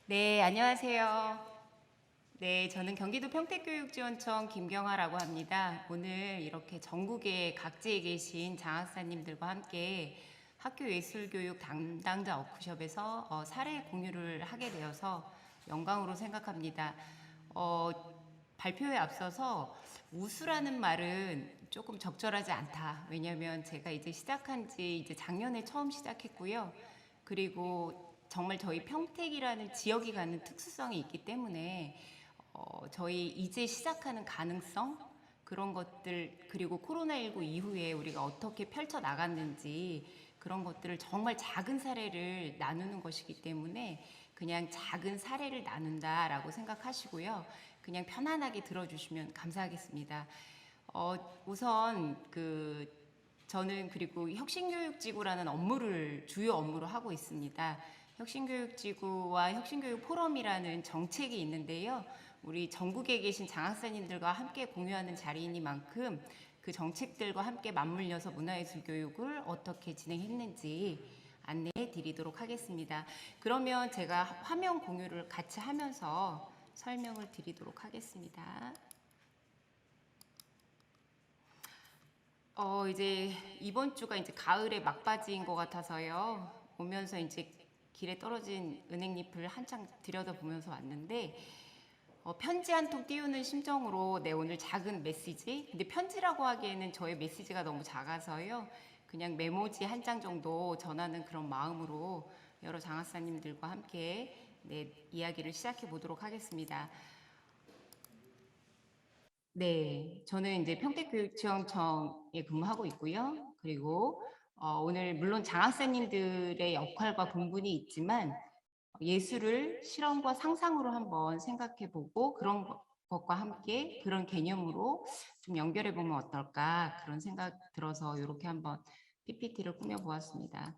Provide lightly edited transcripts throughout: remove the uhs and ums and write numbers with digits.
네, 안녕하세요. 네, 저는 경기도 평택교육지원청 김경아라고 합니다. 오늘 이렇게 전국의 각지에 계신 장학사님들과 함께 학교 예술교육 담당자 워크숍에서 사례 공유를 하게 되어서 영광으로 생각합니다. 어, 발표에 앞서서 우수라는 말은 조금 적절하지 않다. 왜냐하면 제가 이제 시작한 지 이제 작년에 처음 시작했고요. 그리고 정말 저희 평택이라는 지역이 갖는 특수성이 있기 때문에 저희 이제 시작하는 가능성 그런 것들 그리고 코로나19 이후에 우리가 어떻게 펼쳐 나갔는지 그런 것들을 정말 작은 사례를 나누는 것이기 때문에 그냥 작은 사례를 나눈다라고 생각하시고요. 그냥 편안하게 들어주시면 감사하겠습니다. 우선 저는 그리고 혁신교육지구라는 업무를 주요 업무로 하고 있습니다. 혁신교육지구와 혁신교육 포럼이라는 정책이 있는데요. 우리 전국에 계신 장학사님들과 함께 공유하는 자리이니만큼 그 정책들과 함께 맞물려서 문화예술 교육을 어떻게 진행했는지 안내해 드리도록 하겠습니다. 그러면 제가 화면 공유를 같이 하면서 설명을 드리도록 하겠습니다. 이제 이번 주가 이제 가을의 막바지인 것 같아서요. 오면서 이제 길에 떨어진 은행잎을 한창 들여다보면서 왔는데, 편지 한 통 띄우는 심정으로 오늘 작은 메시지. 근데 편지라고 하기에는 저의 메시지가 너무 작아서요. 그냥 메모지 한 장 정도 전하는 그런 마음으로 여러 장학사님들과 함께 이야기를 시작해 보도록 하겠습니다. 네, 저는 이제 평택교육지원청에 근무하고 있고요. 그리고 오늘 물론 장학사님들의 역할과 분분이 있지만 예술을 실험과 상상으로 한번 생각해보고 그런 것과 함께 그런 개념으로 좀 연결해보면 어떨까 그런 생각 들어서 이렇게 한번 PPT를 꾸며보았습니다.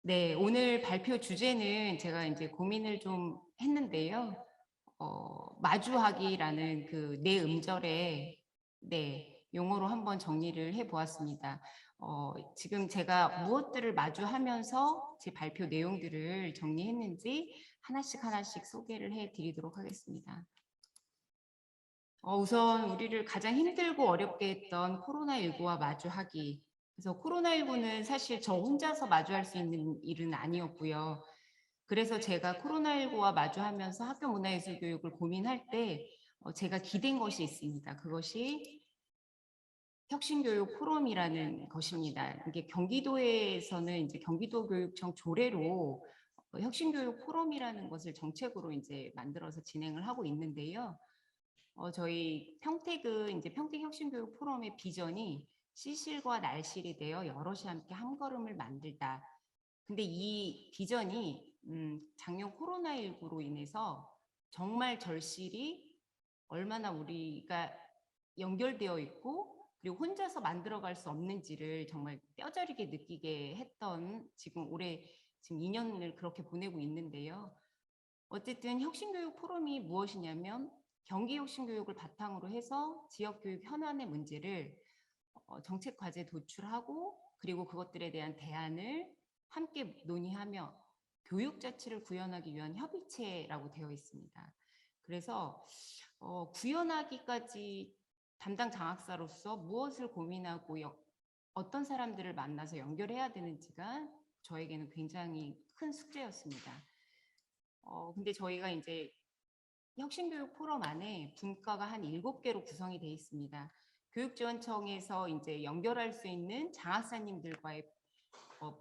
네, 오늘 발표 주제는 제가 이제 고민을 좀 했는데요. 마주하기라는 그 네 음절의 용어로 한번 정리를 해 보았습니다. 지금 제가 무엇들을 마주하면서 제 발표 내용들을 정리했는지 하나씩 하나씩 소개를 해 드리도록 하겠습니다. 우선 우리를 가장 힘들고 어렵게 했던 코로나19와 마주하기. 그래서 코로나19는 사실 저 혼자서 마주할 수 있는 일은 아니었고요. 그래서 제가 코로나19와 마주하면서 학교 문화예술 교육을 고민할 때 제가 기댄 것이 있습니다. 그것이 혁신교육 포럼이라는 것입니다. 이게 경기도에서는 이제 경기도교육청 조례로 혁신교육 포럼이라는 것을 정책으로 이제 만들어서 진행을 하고 있는데요. 저희 평택은 이제 평택혁신교육 포럼의 비전이 시실과 날실이 되어 여럿이 함께 한 걸음을 만들다. 근데 이 비전이 작년 코로나19로 인해서 정말 절실히 얼마나 우리가 연결되어 있고 그리고 혼자서 만들어갈 수 없는지를 정말 뼈저리게 느끼게 했던 지금 올해 지금 2년을 그렇게 보내고 있는데요. 어쨌든 혁신교육 포럼이 무엇이냐면 경기혁신교육을 바탕으로 해서 지역교육 현안의 문제를 정책 과제 도출하고 그리고 그것들에 대한 대안을 함께 논의하며 교육 자체를 구현하기 위한 협의체라고 되어 있습니다. 그래서 구현하기까지 담당 장학사로서 무엇을 고민하고 어떤 사람들을 만나서 연결해야 되는지가 저에게는 굉장히 큰 숙제였습니다. 근데 저희가 이제 혁신교육 포럼 안에 분과가 한 7개로 구성이 되어 있습니다. 교육지원청에서 이제 연결할 수 있는 장학사님들과의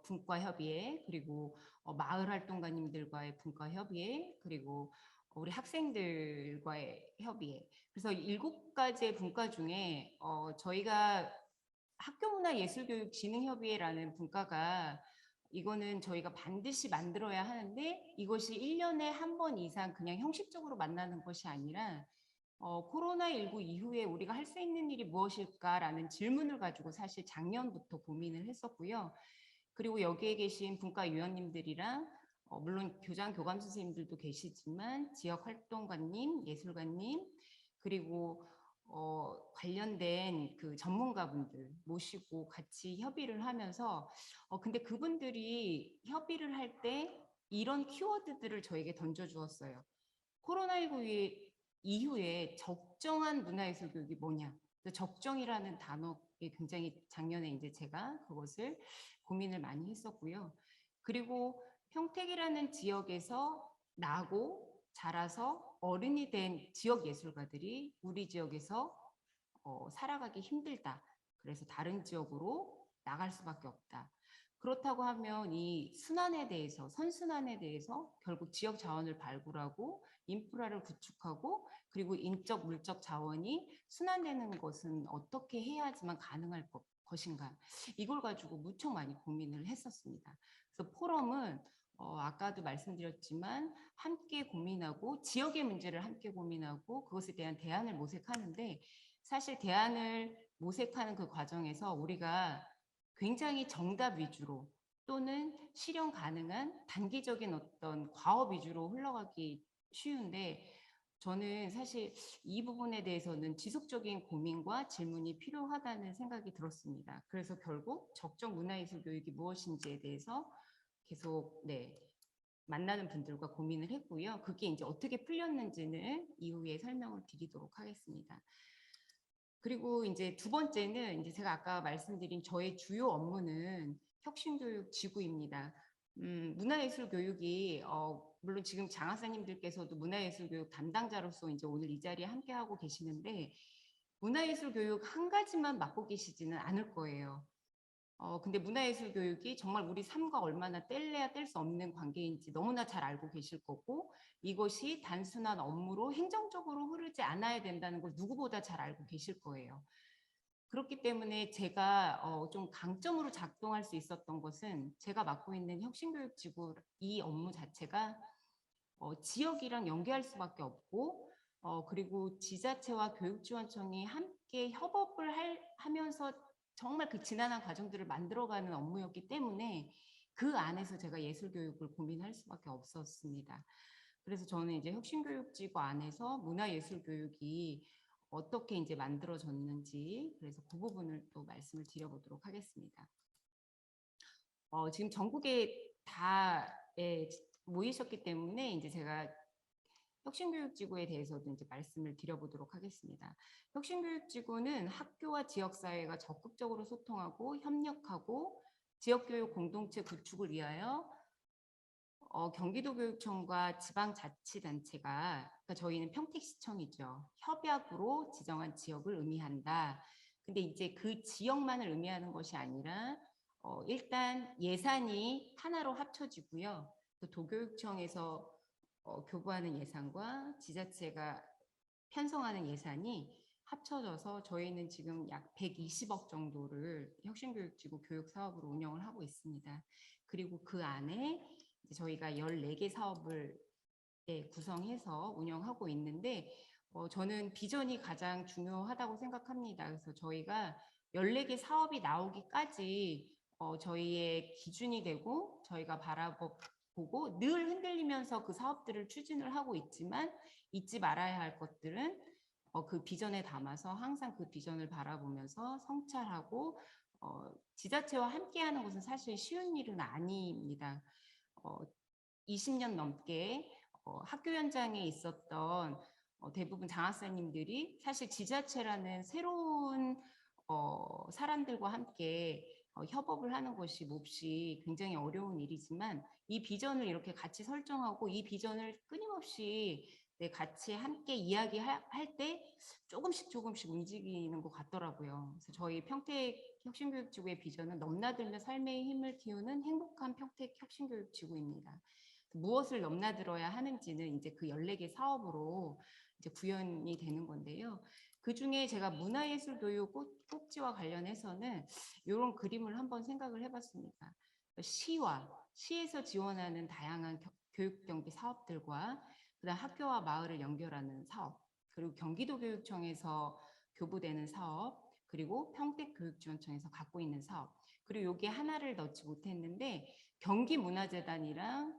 분과 협의회, 그리고 마을 활동가님들과의 분과 협의회, 그리고 우리 학생들과의 협의회. 그래서 7가지의 분과 중에 저희가 학교문화예술교육진흥협의회라는 분과가 이거는 저희가 반드시 만들어야 하는데 이것이 1년에 한 번 이상 그냥 형식적으로 만나는 것이 아니라 코로나19 이후에 우리가 할 수 있는 일이 무엇일까라는 질문을 가지고 사실 작년부터 고민을 했었고요. 그리고 여기에 계신 분과위원님들이랑 물론 교장 교감 선생님들도 계시지만 지역 활동가님, 예술가님 그리고 관련된 그 전문가분들 모시고 같이 협의를 하면서 근데 그분들이 협의를 할 때 이런 키워드들을 저에게 던져주었어요. 코로나19 이후에 적정한 문화예술 교육이 뭐냐? 적정이라는 단어에 굉장히 작년에 이제 제가 그것을 고민을 많이 했었고요. 그리고 평택이라는 지역에서 나고 자라서 어른이 된 지역 예술가들이 우리 지역에서 살아가기 힘들다. 그래서 다른 지역으로 나갈 수밖에 없다. 그렇다고 하면 이 순환에 대해서, 선순환에 대해서 결국 지역 자원을 발굴하고 인프라를 구축하고 그리고 인적, 물적 자원이 순환되는 것은 어떻게 해야지만 가능할 것인가. 이걸 가지고 무척 많이 고민을 했었습니다. 그래서 포럼은 아까도 말씀드렸지만 함께 고민하고 지역의 문제를 함께 고민하고 그것에 대한 대안을 모색하는데 사실 대안을 모색하는 그 과정에서 우리가 굉장히 정답 위주로 또는 실현 가능한 단기적인 어떤 과업 위주로 흘러가기 쉬운데 저는 사실 이 부분에 대해서는 지속적인 고민과 질문이 필요하다는 생각이 들었습니다. 그래서 결국 적정 문화예술 교육이 무엇인지에 대해서 계속 만나는 분들과 고민을 했고요. 그게 이제 어떻게 풀렸는지는 이후에 설명을 드리도록 하겠습니다. 그리고 이제 두 번째는 이제 제가 아까 말씀드린 저의 주요 업무는 혁신교육 지구입니다. 문화예술 교육이 물론 지금 장학사님들께서도 문화예술 교육 담당자로서 이제 오늘 이 자리에 함께 하고 계시는데 문화예술 교육 한 가지만 맡고 계시지는 않을 거예요. 근데 문화예술 교육이 정말 우리 삶과 얼마나 뗄래야 뗄 수 없는 관계인지 너무나 잘 알고 계실 거고 이것이 단순한 업무로 행정적으로 흐르지 않아야 된다는 걸 누구보다 잘 알고 계실 거예요. 그렇기 때문에 제가 좀 강점으로 작동할 수 있었던 것은 제가 맡고 있는 혁신교육지구 이 업무 자체가 지역이랑 연계할 수밖에 없고 그리고 지자체와 교육지원청이 함께 협업을 하면서 정말 그 지난한 과정들을 만들어가는 업무였기 때문에 그 안에서 제가 예술교육을 고민할 수밖에 없었습니다. 그래서 저는 이제 혁신교육지구 안에서 문화예술교육이 어떻게 이제 만들어졌는지 그래서 그 부분을 또 말씀을 드려보도록 하겠습니다. 지금 전국에 다 모이셨기 때문에 이제 제가 혁신교육지구에 대해서도 이제 말씀을 드려보도록 하겠습니다. 혁신교육지구는 학교와 지역사회가 적극적으로 소통하고 협력하고 지역교육 공동체 구축을 위하여 경기도교육청과 지방자치단체가 그러니까 저희는 평택시청이죠. 협약으로 지정한 지역을 의미한다. 근데 이제 그 지역만을 의미하는 것이 아니라 일단 예산이 하나로 합쳐지고요. 또 도교육청에서 교부하는 예산과 지자체가 편성하는 예산이 합쳐져서 저희는 지금 약 120억 정도를 혁신교육지구 교육사업으로 운영을 하고 있습니다. 그리고 그 안에 저희가 14개 사업을 구성해서 운영하고 있는데 저는 비전이 가장 중요하다고 생각합니다. 그래서 저희가 14개 사업이 나오기까지 저희의 기준이 되고 저희가 바라보고 늘 흔들리면서 그 사업들을 추진을 하고 있지만 잊지 말아야 할 것들은 그 비전에 담아서 항상 그 비전을 바라보면서 성찰하고 지자체와 함께하는 것은 사실 쉬운 일은 아닙니다. 20년 넘게 학교 현장에 있었던 대부분 장학사님들이 사실 지자체라는 새로운 사람들과 함께 협업을 하는 것이 몹시 굉장히 어려운 일이지만 이 비전을 이렇게 같이 설정하고 이 비전을 끊임없이 같이 함께 이야기할 때 조금씩 움직이는 것 같더라고요. 그래서 저희 평택 혁신교육지구의 비전은 넘나들며 삶의 힘을 키우는 행복한 평택 혁신교육지구입니다. 무엇을 넘나들어야 하는지는 이제 그 14개 사업으로 이제 구현이 되는 건데요. 그 중에 제가 문화예술 교육 꼭지와 관련해서는 이런 그림을 한번 생각을 해봤습니다. 시에서 지원하는 다양한 교육 경비 사업들과 그다음 학교와 마을을 연결하는 사업, 그리고 경기도교육청에서 교부되는 사업, 그리고 평택교육지원청에서 갖고 있는 사업, 그리고 여기 하나를 넣지 못했는데 경기문화재단이랑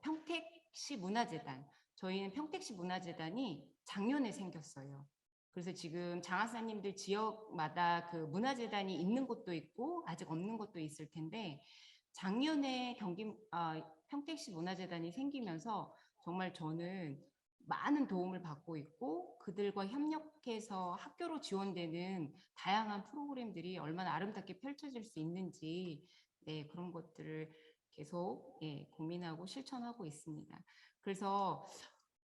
평택시 문화재단, 저희는 평택시 문화재단이 작년에 생겼어요. 그래서 지금 장학사님들 지역마다 그 문화재단이 있는 곳도 있고 아직 없는 곳도 있을 텐데 작년에 평택시 문화재단이 생기면서 정말 저는 많은 도움을 받고 있고 그들과 협력해서 학교로 지원되는 다양한 프로그램들이 얼마나 아름답게 펼쳐질 수 있는지 네, 그런 것들을 계속 고민하고 실천하고 있습니다. 그래서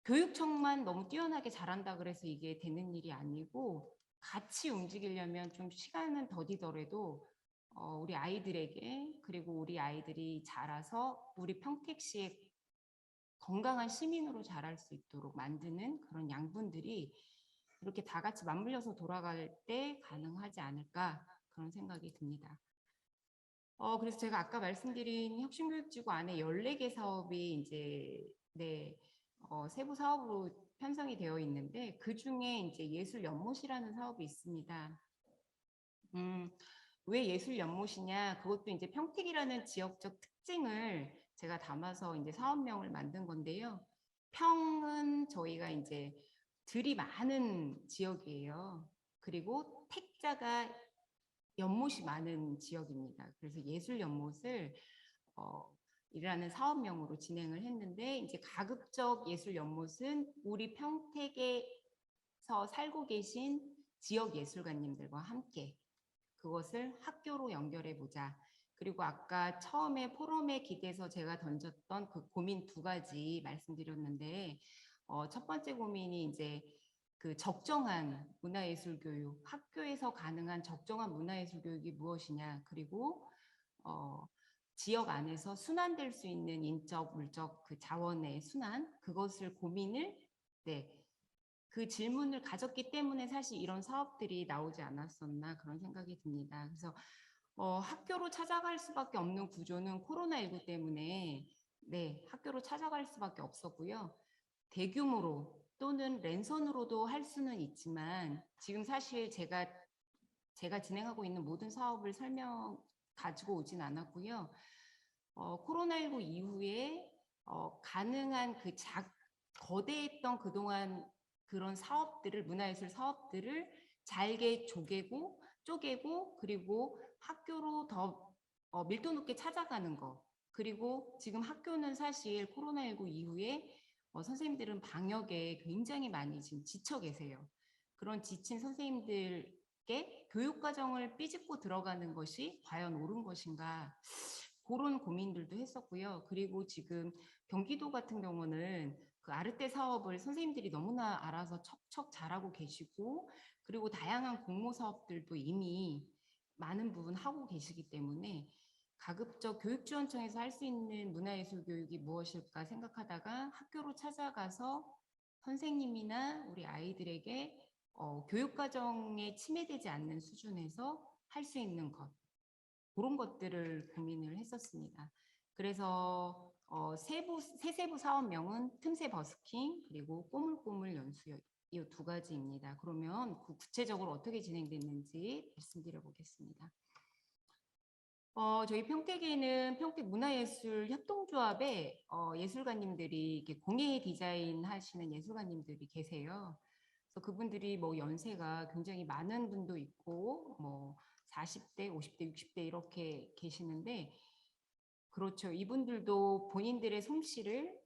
교육청만 너무 뛰어나게 잘한다 그래서 이게 되는 일이 아니고 같이 움직이려면 좀 시간은 더디더라도 우리 아이들에게 그리고 우리 아이들이 자라서 우리 평택시의 건강한 시민으로 자랄 수 있도록 만드는 그런 양분들이 이렇게 다 같이 맞물려서 돌아갈 때 가능하지 않을까 그런 생각이 듭니다. 그래서 제가 아까 말씀드린 혁신교육지구 안에 14개 사업이 이제 세부 사업으로 편성이 되어 있는데 그 중에 이제 예술 연못이라는 사업이 있습니다. 왜 예술 연못이냐? 그것도 이제 평택이라는 지역적 특징을 제가 담아서 이제 사업명을 만든 건데요. 평은 저희가 이제 들이 많은 지역이에요. 그리고 택자가 연못이 많은 지역입니다. 그래서 예술 연못을 이라는 사업명으로 진행을 했는데 이제 가급적 예술 연못은 우리 평택에서 살고 계신 지역 예술가님들과 함께 그것을 학교로 연결해 보자. 그리고 아까 처음에 포럼에 기대서 제가 던졌던 그 고민 두 가지 말씀드렸는데 첫 번째 고민이 이제 그 적정한 문화예술 교육, 학교에서 가능한 적정한 문화예술 교육이 무엇이냐, 그리고 지역 안에서 순환될 수 있는 인적, 물적 그 자원의 순환, 그것을 고민을 그 질문을 가졌기 때문에 사실 이런 사업들이 나오지 않았었나 그런 생각이 듭니다. 그래서 학교로 찾아갈 수밖에 없는 구조는 코로나19 때문에 학교로 찾아갈 수밖에 없었고요. 대규모로 또는 랜선으로도 할 수는 있지만 지금 사실 제가 진행하고 있는 모든 사업을 가지고 오진 않았고요. 코로나19 이후에 가능한 거대했던 그동안 그런 사업들을 문화예술 사업들을 잘게 쪼개고 그리고 학교로 더 밀도 높게 찾아가는 거 그리고 지금 학교는 사실 코로나19 이후에 선생님들은 방역에 굉장히 많이 지금 지쳐 계세요. 그런 지친 선생님들께 교육과정을 삐집고 들어가는 것이 과연 옳은 것인가 그런 고민들도 했었고요. 그리고 지금 경기도 같은 경우는 그 아르떼 사업을 선생님들이 너무나 알아서 척척 잘하고 계시고 그리고 다양한 공모 사업들도 이미 많은 부분 하고 계시기 때문에 가급적 교육지원청에서 할 수 있는 문화예술 교육이 무엇일까 생각하다가 학교로 찾아가서 선생님이나 우리 아이들에게 교육과정에 침해되지 않는 수준에서 할 수 있는 것 그런 것들을 고민을 했었습니다. 그래서 세세부 사업명은 틈새 버스킹 그리고 꼬물꼬물 연수 이 두 가지입니다. 그러면 구체적으로 어떻게 진행됐는지 말씀드려 보겠습니다. 저희 평택에는 평택문화예술협동조합에 예술가님들이 이렇게 공예 디자인 하시는 예술가님들이 계세요. 그래서 그분들이 뭐 연세가 굉장히 많은 분도 있고 뭐 40대, 50대, 60대 이렇게 계시는데 그렇죠. 이분들도 본인들의 솜씨를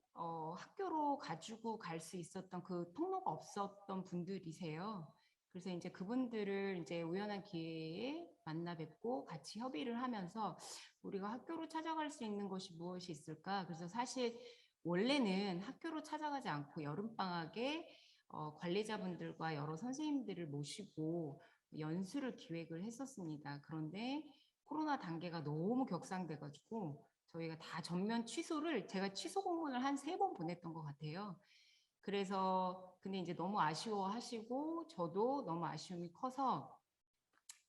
학교로 가지고 갈 수 있었던 그 통로가 없었던 분들이세요. 그래서 이제 그분들을 이제 우연한 기회에 만나 뵙고 같이 협의를 하면서 우리가 학교로 찾아갈 수 있는 것이 무엇이 있을까? 그래서 사실 원래는 학교로 찾아가지 않고 여름방학에 관리자분들과 여러 선생님들을 모시고 연수를 기획을 했었습니다. 그런데 코로나 단계가 너무 격상돼가지고 저희가 다 전면 취소를 제가 취소 공문을 한 3번 보냈던 것 같아요. 그래서 근데 이제 너무 아쉬워하시고 저도 너무 아쉬움이 커서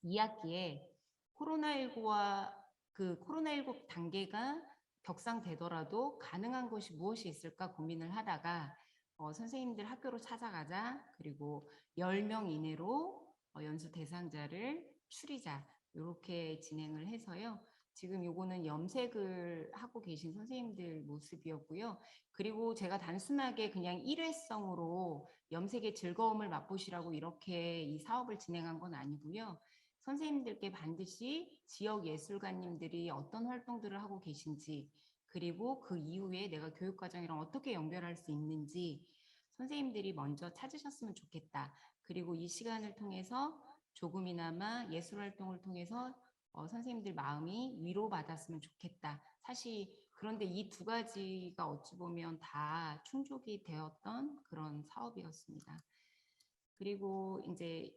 2학기에 코로나19와 그 코로나19 단계가 격상되더라도 가능한 것이 무엇이 있을까 고민을 하다가 선생님들 학교로 찾아가자 그리고 10명 이내로 연수 대상자를 추리자 이렇게 진행을 해서요. 지금 요거는 염색을 하고 계신 선생님들 모습이었고요. 그리고 제가 단순하게 그냥 일회성으로 염색의 즐거움을 맛보시라고 이렇게 이 사업을 진행한 건 아니고요. 선생님들께 반드시 지역 예술가님들이 어떤 활동들을 하고 계신지, 그리고 그 이후에 내가 교육과정이랑 어떻게 연결할 수 있는지 선생님들이 먼저 찾으셨으면 좋겠다. 그리고 이 시간을 통해서 조금이나마 예술활동을 통해서 선생님들 마음이 위로받았으면 좋겠다. 사실 그런데 이 두 가지가 어찌 보면 다 충족이 되었던 그런 사업이었습니다. 그리고 이제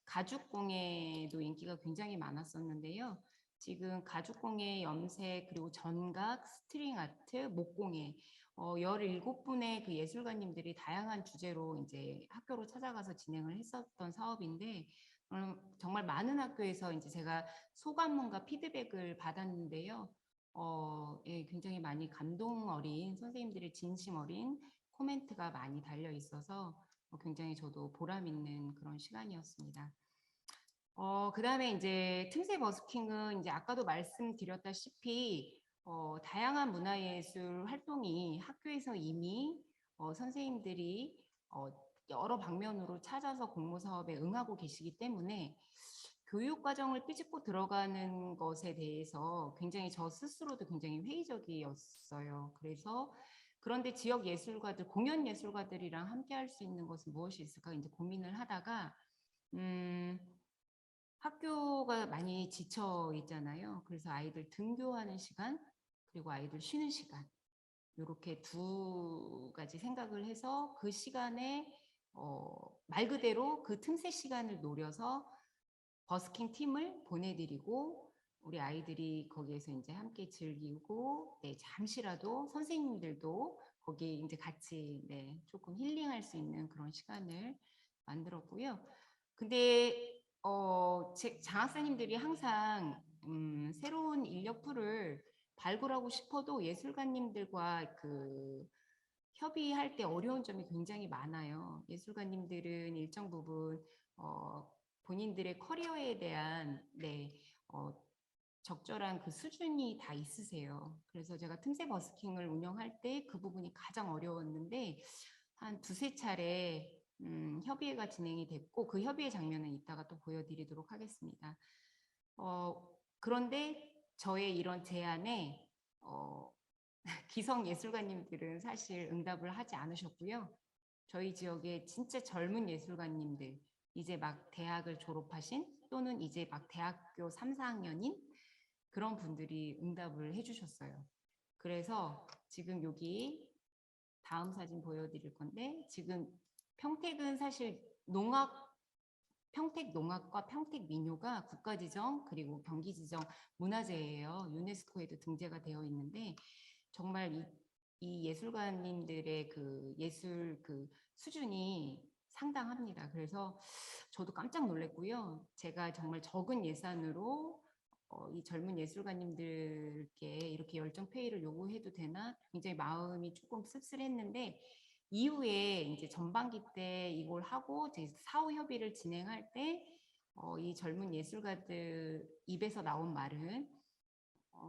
가죽공예도 인기가 굉장히 많았었는데요. 지금 가죽공예, 염색, 그리고 전각, 스트링 아트, 목공예 17분의 그 예술가님들이 다양한 주제로 이제 학교로 찾아가서 진행을 했었던 사업인데 정말 많은 학교에서 이제 제가 소감문과 피드백을 받았는데요. 예, 굉장히 많이 감동 어린 선생님들의 진심 어린 코멘트가 많이 달려 있어서 굉장히 저도 보람 있는 그런 시간이었습니다. 그다음에 이제 틈새 버스킹은 이제 아까도 말씀드렸다시피 다양한 문화예술 활동이 학교에서 이미 선생님들이 여러 방면으로 찾아서 공모 사업에 응하고 계시기 때문에 교육 과정을 삐집고 들어가는 것에 대해서 굉장히 저 스스로도 굉장히 회의적이었어요. 그래서 그런데 지역 예술가들, 공연 예술가들이랑 함께 할 수 있는 것은 무엇이 있을까 이제 고민을 하다가 학교가 많이 지쳐 있잖아요. 그래서 아이들 등교하는 시간 그리고 아이들 쉬는 시간 이렇게 두 가지 생각을 해서 그 시간에 말 그대로 그 틈새 시간을 노려서 버스킹 팀을 보내드리고 우리 아이들이 거기에서 이제 함께 즐기고 네, 잠시라도 선생님들도 거기 이제 같이 네, 조금 힐링할 수 있는 그런 시간을 만들었고요. 근데 제 장학사님들이 항상 새로운 인력풀을 발굴하고 싶어도 예술가님들과 그 협의할 때 어려운 점이 굉장히 많아요. 예술가님들은 일정 부분 본인들의 커리어에 대한 네, 적절한 그 수준이 다 있으세요. 그래서 제가 틈새 버스킹을 운영할 때 그 부분이 가장 어려웠는데 한 두세 차례 협의회가 진행이 됐고 그 협의회 장면은 이따가 또 보여드리도록 하겠습니다. 그런데 저의 이런 제안에 기성 예술가님들은 사실 응답을 하지 않으셨고요. 저희 지역의 진짜 젊은 예술가님들, 이제 막 대학을 졸업하신 또는 이제 막 대학교 3, 4학년인 그런 분들이 응답을 해주셨어요. 그래서 지금 여기 다음 사진 보여드릴 건데 지금 평택은 사실 평택 농악과 평택 민요가 국가지정 그리고 경기지정 문화재예요. 유네스코에도 등재가 되어 있는데 정말 이 예술가님들의 그 예술 그 수준이 상당합니다. 그래서 저도 깜짝 놀랐고요. 제가 정말 적은 예산으로 이 젊은 예술가님들께 이렇게 열정페이를 요구해도 되나 굉장히 마음이 조금 씁쓸했는데 이후에 이제 전반기 때 이걸 하고 이제 사후 협의를 진행할 때 이 젊은 예술가들 입에서 나온 말은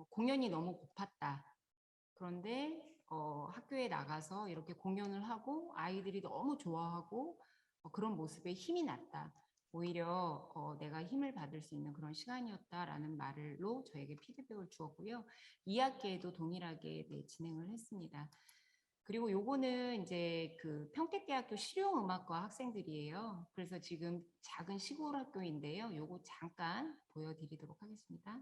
공연이 너무 고팠다. 그런데 학교에 나가서 이렇게 공연을 하고 아이들이 너무 좋아하고 그런 모습에 힘이 났다. 오히려 내가 힘을 받을 수 있는 그런 시간이었다라는 말로 저에게 피드백을 주었고요. 2학기에도 동일하게 네, 진행을 했습니다. 그리고 요거는 이제 그 평택대학교 실용음악과 학생들이에요. 그래서 지금 작은 시골 학교인데요. 요거 잠깐 보여드리도록 하겠습니다.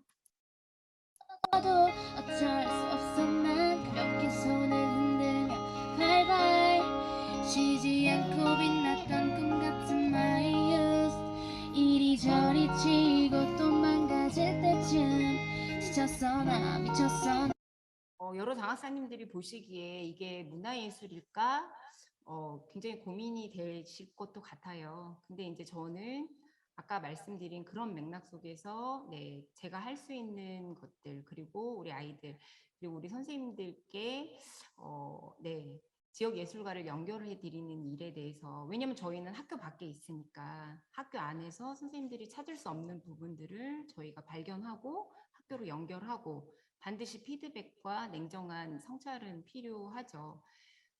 어쩔 수 없어 난 그렇게 손을 흔들며 발발 쉬지 않고 빛났던 꿈 같은 my youth 이리저리 치고 또 망가질 때쯤 지쳤어 나 미쳤어 여러 장학사님들이 보시기에 이게 문화예술일까? 굉장히 고민이 되실 것도 같아요. 근데 이제 저는 아까 말씀드린 그런 맥락 속에서 네, 제가 할 수 있는 것들 그리고 우리 아이들 그리고 우리 선생님들께 네, 지역 예술가를 연결해 드리는 일에 대해서 왜냐면 저희는 학교 밖에 있으니까 학교 안에서 선생님들이 찾을 수 없는 부분들을 저희가 발견하고 학교로 연결하고 반드시 피드백과 냉정한 성찰은 필요하죠.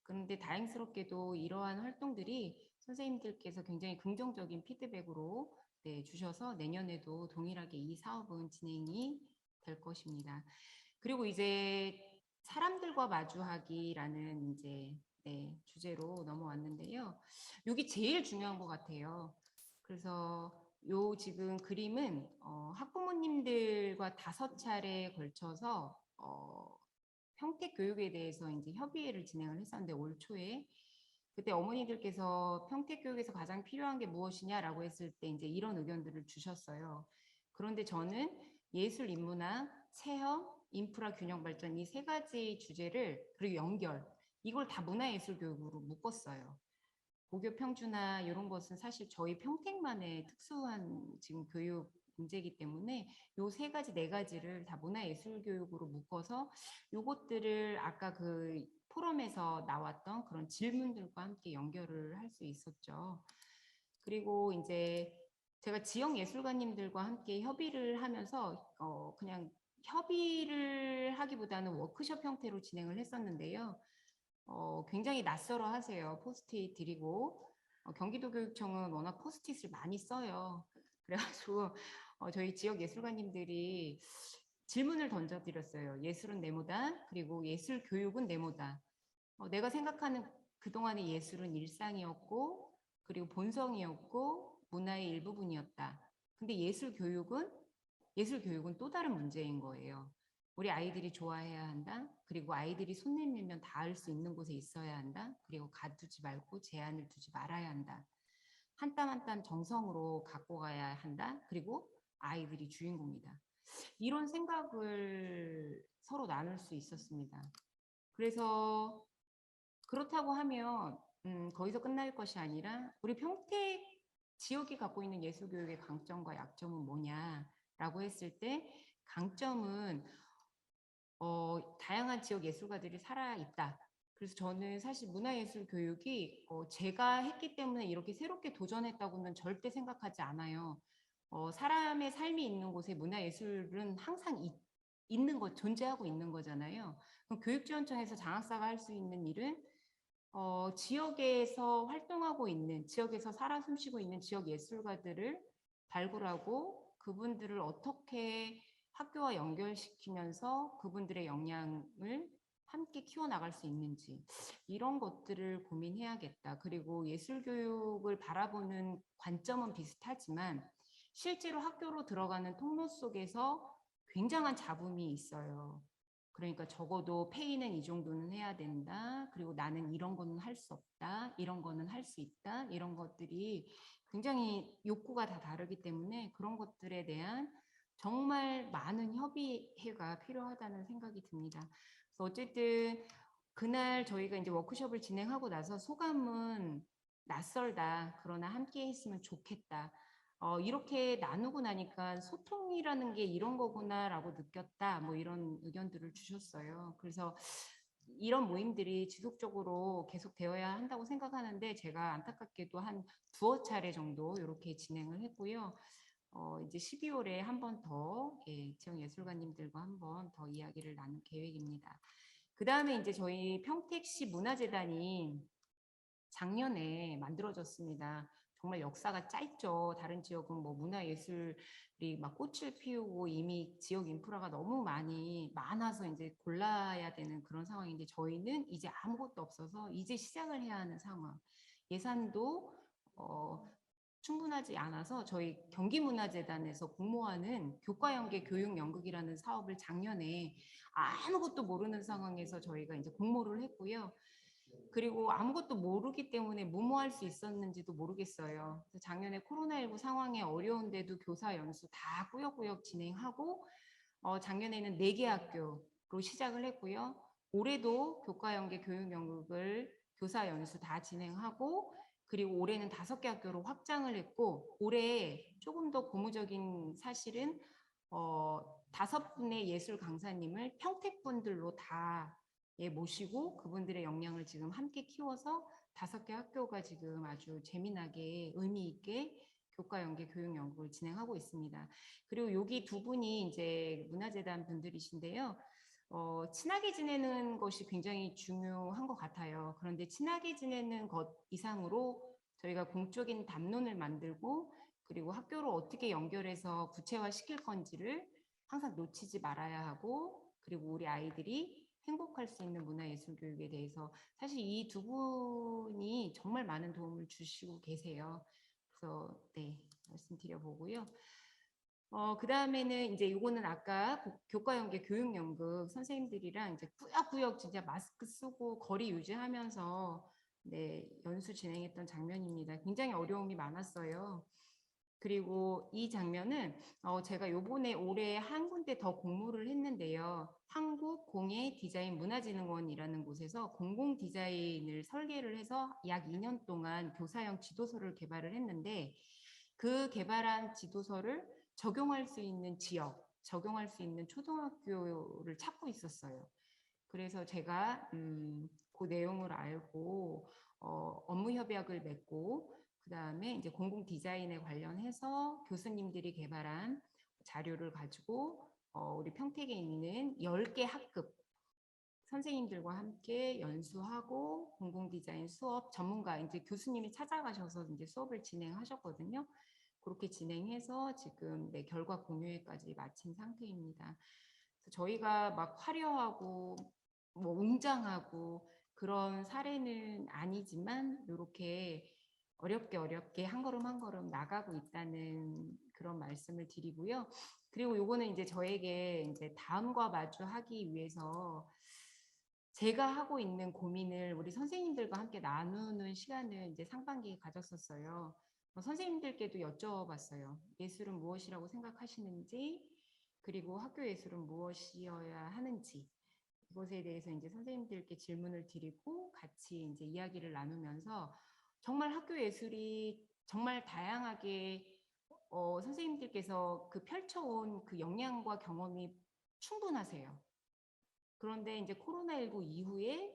그런데 다행스럽게도 이러한 활동들이 선생님들께서 굉장히 긍정적인 피드백으로 네, 주셔서 내년에도 동일하게 이 사업은 진행이 될 것입니다. 그리고 이제 사람들과 마주하기라는 이제 네, 주제로 넘어왔는데요. 여기 제일 중요한 것 같아요. 그래서 요 지금 그림은 학부모님들과 5차례에 걸쳐서 평택 교육에 대해서 이제 협의회를 진행을 했었는데 올 초에 그때 어머니들께서 평택 교육에서 가장 필요한 게 무엇이냐라고 했을 때 이제 이런 의견들을 주셨어요. 그런데 저는 예술, 인문학, 체험, 인프라 균형 발전 이 3가지 주제를 그리고 연결 이걸 다 문화예술 교육으로 묶었어요. 고교 평준화 이런 것은 사실 저희 평택만의 특수한 지금 교육 문제이기 때문에 요 3가지 4가지를 다 문화예술 교육으로 묶어서 요것들을 아까 그 포럼에서 나왔던 그런 질문들과 함께 연결을 할 수 있었죠. 그리고 이제 제가 지역 예술가님들과 함께 협의를 하면서 그냥 협의를 하기보다는 워크숍 형태로 진행을 했었는데요. 굉장히 낯설어 하세요. 포스트잇 드리고. 경기도교육청은 워낙 포스트잇을 많이 써요. 그래가지고 저희 지역 예술가님들이 질문을 던져드렸어요. 예술은 네모다. 그리고 예술 교육은 네모다. 내가 생각하는 그동안의 예술은 일상이었고, 그리고 본성이었고, 문화의 일부분이었다. 근데 예술 교육은 또 다른 문제인 거예요. 우리 아이들이 좋아해야 한다. 그리고 아이들이 손 내밀면 닿을 수 있는 곳에 있어야 한다. 그리고 가두지 말고 제한을 두지 말아야 한다. 한 땀 한 땀 정성으로 갖고 가야 한다. 그리고 아이들이 주인공이다. 이런 생각을 서로 나눌 수 있었습니다. 그래서 그렇다고 하면 거기서 끝날 것이 아니라 우리 평택 지역이 갖고 있는 예술교육의 강점과 약점은 뭐냐라고 했을 때 강점은 다양한 지역 예술가들이 살아있다. 그래서 저는 사실 문화예술 교육이 제가 했기 때문에 이렇게 새롭게 도전했다고는 절대 생각하지 않아요. 사람의 삶이 있는 곳에 문화예술은 항상 있는 것, 존재하고 있는 거잖아요. 그럼 교육지원청에서 장학사가 할 수 있는 일은 지역에서 활동하고 있는, 지역에서 살아 숨쉬고 있는 지역 예술가들을 발굴하고 그분들을 어떻게 학교와 연결시키면서 그분들의 역량을 함께 키워나갈 수 있는지 이런 것들을 고민해야겠다. 그리고 예술교육을 바라보는 관점은 비슷하지만 실제로 학교로 들어가는 통로 속에서 굉장한 잡음이 있어요. 그러니까 적어도 페이는 이 정도는 해야 된다. 그리고 나는 이런 거는 할 수 없다. 이런 거는 할 수 있다. 이런 것들이 굉장히 욕구가 다 다르기 때문에 그런 것들에 대한 정말 많은 협의회가 필요하다는 생각이 듭니다. 그래서 어쨌든 그날 저희가 이제 워크숍을 진행하고 나서 소감은 낯설다. 그러나 함께 했으면 좋겠다. 이렇게 나누고 나니까 소통이라는 게 이런 거구나라고 느꼈다. 뭐 이런 의견들을 주셨어요. 그래서 이런 모임들이 지속적으로 계속 되어야 한다고 생각하는데 제가 안타깝게도 한 2차례 정도 이렇게 진행을 했고요. 이제 12월에 한 번 더 지역 예술가님들과 한 번 더 이야기를 나눌 계획입니다. 그 다음에 이제 저희 평택시 문화재단이 작년에 만들어졌습니다. 정말 역사가 짧죠. 다른 지역은 뭐 문화예술이 막 꽃을 피우고 이미 지역 인프라가 너무 많아서 이제 골라야 되는 그런 상황인데 저희는 이제 아무것도 없어서 이제 시작을 해야 하는 상황. 예산도 충분하지 않아서 저희 경기문화재단에서 공모하는 교과연계 교육연극이라는 사업을 작년에 아무것도 모르는 상황에서 저희가 이제 공모를 했고요. 그리고 아무것도 모르기 때문에 무모할 수 있었는지도 모르겠어요. 작년에 코로나19 상황에 어려운데도 교사 연수 다 꾸역꾸역 진행하고 작년에는 4개 학교로 시작을 했고요. 올해도 교과연계 교육연극을 교사 연수 다 진행하고 그리고 올해는 5개 학교로 확장을 했고 올해 조금 더 고무적인 사실은 5분의 예술 강사님을 평택분들로 다 모시고 그분들의 역량을 지금 함께 키워서 5개 학교가 지금 아주 재미나게 의미 있게 교과 연계 교육 연구를 진행하고 있습니다. 그리고 여기 2분이 이제 문화재단 분들이신데요. 친하게 지내는 것이 굉장히 중요한 것 같아요. 그런데 친하게 지내는 것 이상으로 저희가 공적인 담론을 만들고 그리고 학교를 어떻게 연결해서 구체화시킬 건지를 항상 놓치지 말아야 하고, 그리고 우리 아이들이 행복할 수 있는 문화예술 교육에 대해서 사실 이 두 분이 정말 많은 도움을 주시고 계세요. 그래서 네, 말씀드려보고요. 그 다음에는 이제 요거는 아까 교과연계 교육연극 선생님들이랑 이제 꾸역꾸역 진짜 마스크 쓰고 거리 유지하면서 네, 연수 진행했던 장면입니다. 굉장히 어려움이 많았어요. 그리고 이 장면은 제가 요번에 올해 한 군데 더 공모를 했는데요. 한국공예디자인문화진흥원이라는 곳에서 공공 디자인을 설계를 해서 약 2년 동안 교사형 지도서를 개발을 했는데, 그 개발한 지도서를 적용할 수 있는 지역, 적용할 수 있는 초등학교를 찾고 있었어요. 그래서 제가 그 내용을 알고 업무 협약을 맺고, 그 다음에 이제 공공 디자인에 관련해서 교수님들이 개발한 자료를 가지고 우리 평택에 있는 10개 학급 선생님들과 함께 연수하고 공공 디자인 수업 전문가 이제 교수님이 찾아가셔서 이제 수업을 진행하셨거든요. 그렇게 진행해서 지금 네, 결과 공유회까지 마친 상태입니다. 저희가 막 화려하고 뭐 웅장하고 그런 사례는 아니지만 이렇게 어렵게 한 걸음 한 걸음 나가고 있다는 그런 말씀을 드리고요. 그리고 요거는 이제 저에게 이제 다음과 마주하기 위해서 제가 하고 있는 고민을 우리 선생님들과 함께 나누는 시간을 이제 상반기에 가졌었어요. 선생님들께도 여쭤봤어요. 예술은 무엇이라고 생각하시는지, 그리고 학교 예술은 무엇이어야 하는지, 이것에 대해서 이제 선생님들께 질문을 드리고 같이 이제 이야기를 나누면서 정말 학교 예술이 정말 다양하게 선생님들께서 그 펼쳐온 그 역량과 경험이 충분하세요. 그런데 이제 코로나19 이후에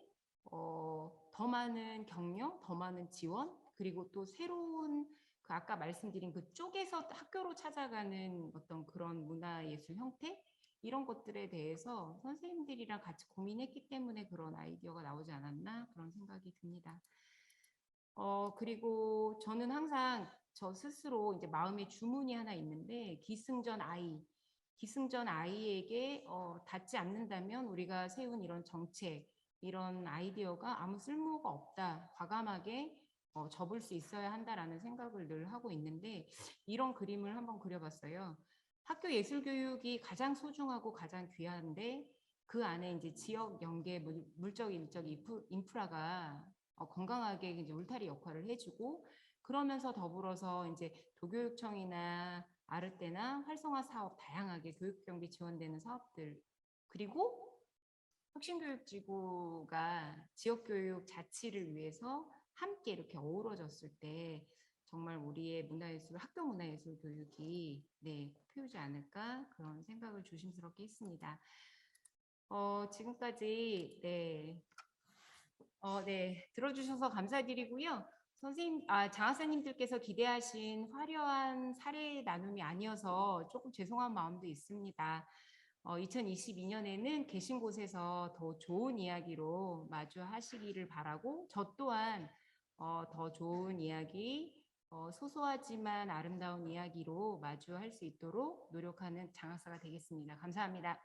더 많은 격려, 더 많은 지원, 그리고 또 새로운 그 아까 말씀드린 그 쪽에서 학교로 찾아가는 어떤 그런 문화예술 형태 이런 것들에 대해서 선생님들이랑 같이 고민했기 때문에 그런 아이디어가 나오지 않았나 그런 생각이 듭니다. 그리고 저는 항상 저 스스로 이제 마음의 주문이 하나 있는데 기승전 아이에게 닿지 않는다면 우리가 세운 이런 정책, 이런 아이디어가 아무 쓸모가 없다. 과감하게 접을 수 있어야 한다라는 생각을 늘 하고 있는데 이런 그림을 한번 그려봤어요. 학교 예술 교육이 가장 소중하고 가장 귀한데 그 안에 이제 지역 연계 물적 인적 인프라가 건강하게 이제 울타리 역할을 해주고 그러면서 더불어서 이제 도교육청이나 아르테나 활성화 사업 다양하게 교육경비 지원되는 사업들 그리고 혁신교육지구가 지역교육 자치를 위해서 함께 이렇게 어우러졌을 때 정말 우리의 문화예술, 학교 문화예술 교육이 네, 피우지 않을까 그런 생각을 조심스럽게 했습니다. 지금까지 네, 들어주셔서 감사드리고요. 장학사님들께서 기대하신 화려한 사례 나눔이 아니어서 조금 죄송한 마음도 있습니다. 2022년에는 계신 곳에서 더 좋은 이야기로 마주하시기를 바라고 저 또한 더 좋은 이야기, 소소하지만 아름다운 이야기로 마주할 수 있도록 노력하는 장학사가 되겠습니다. 감사합니다.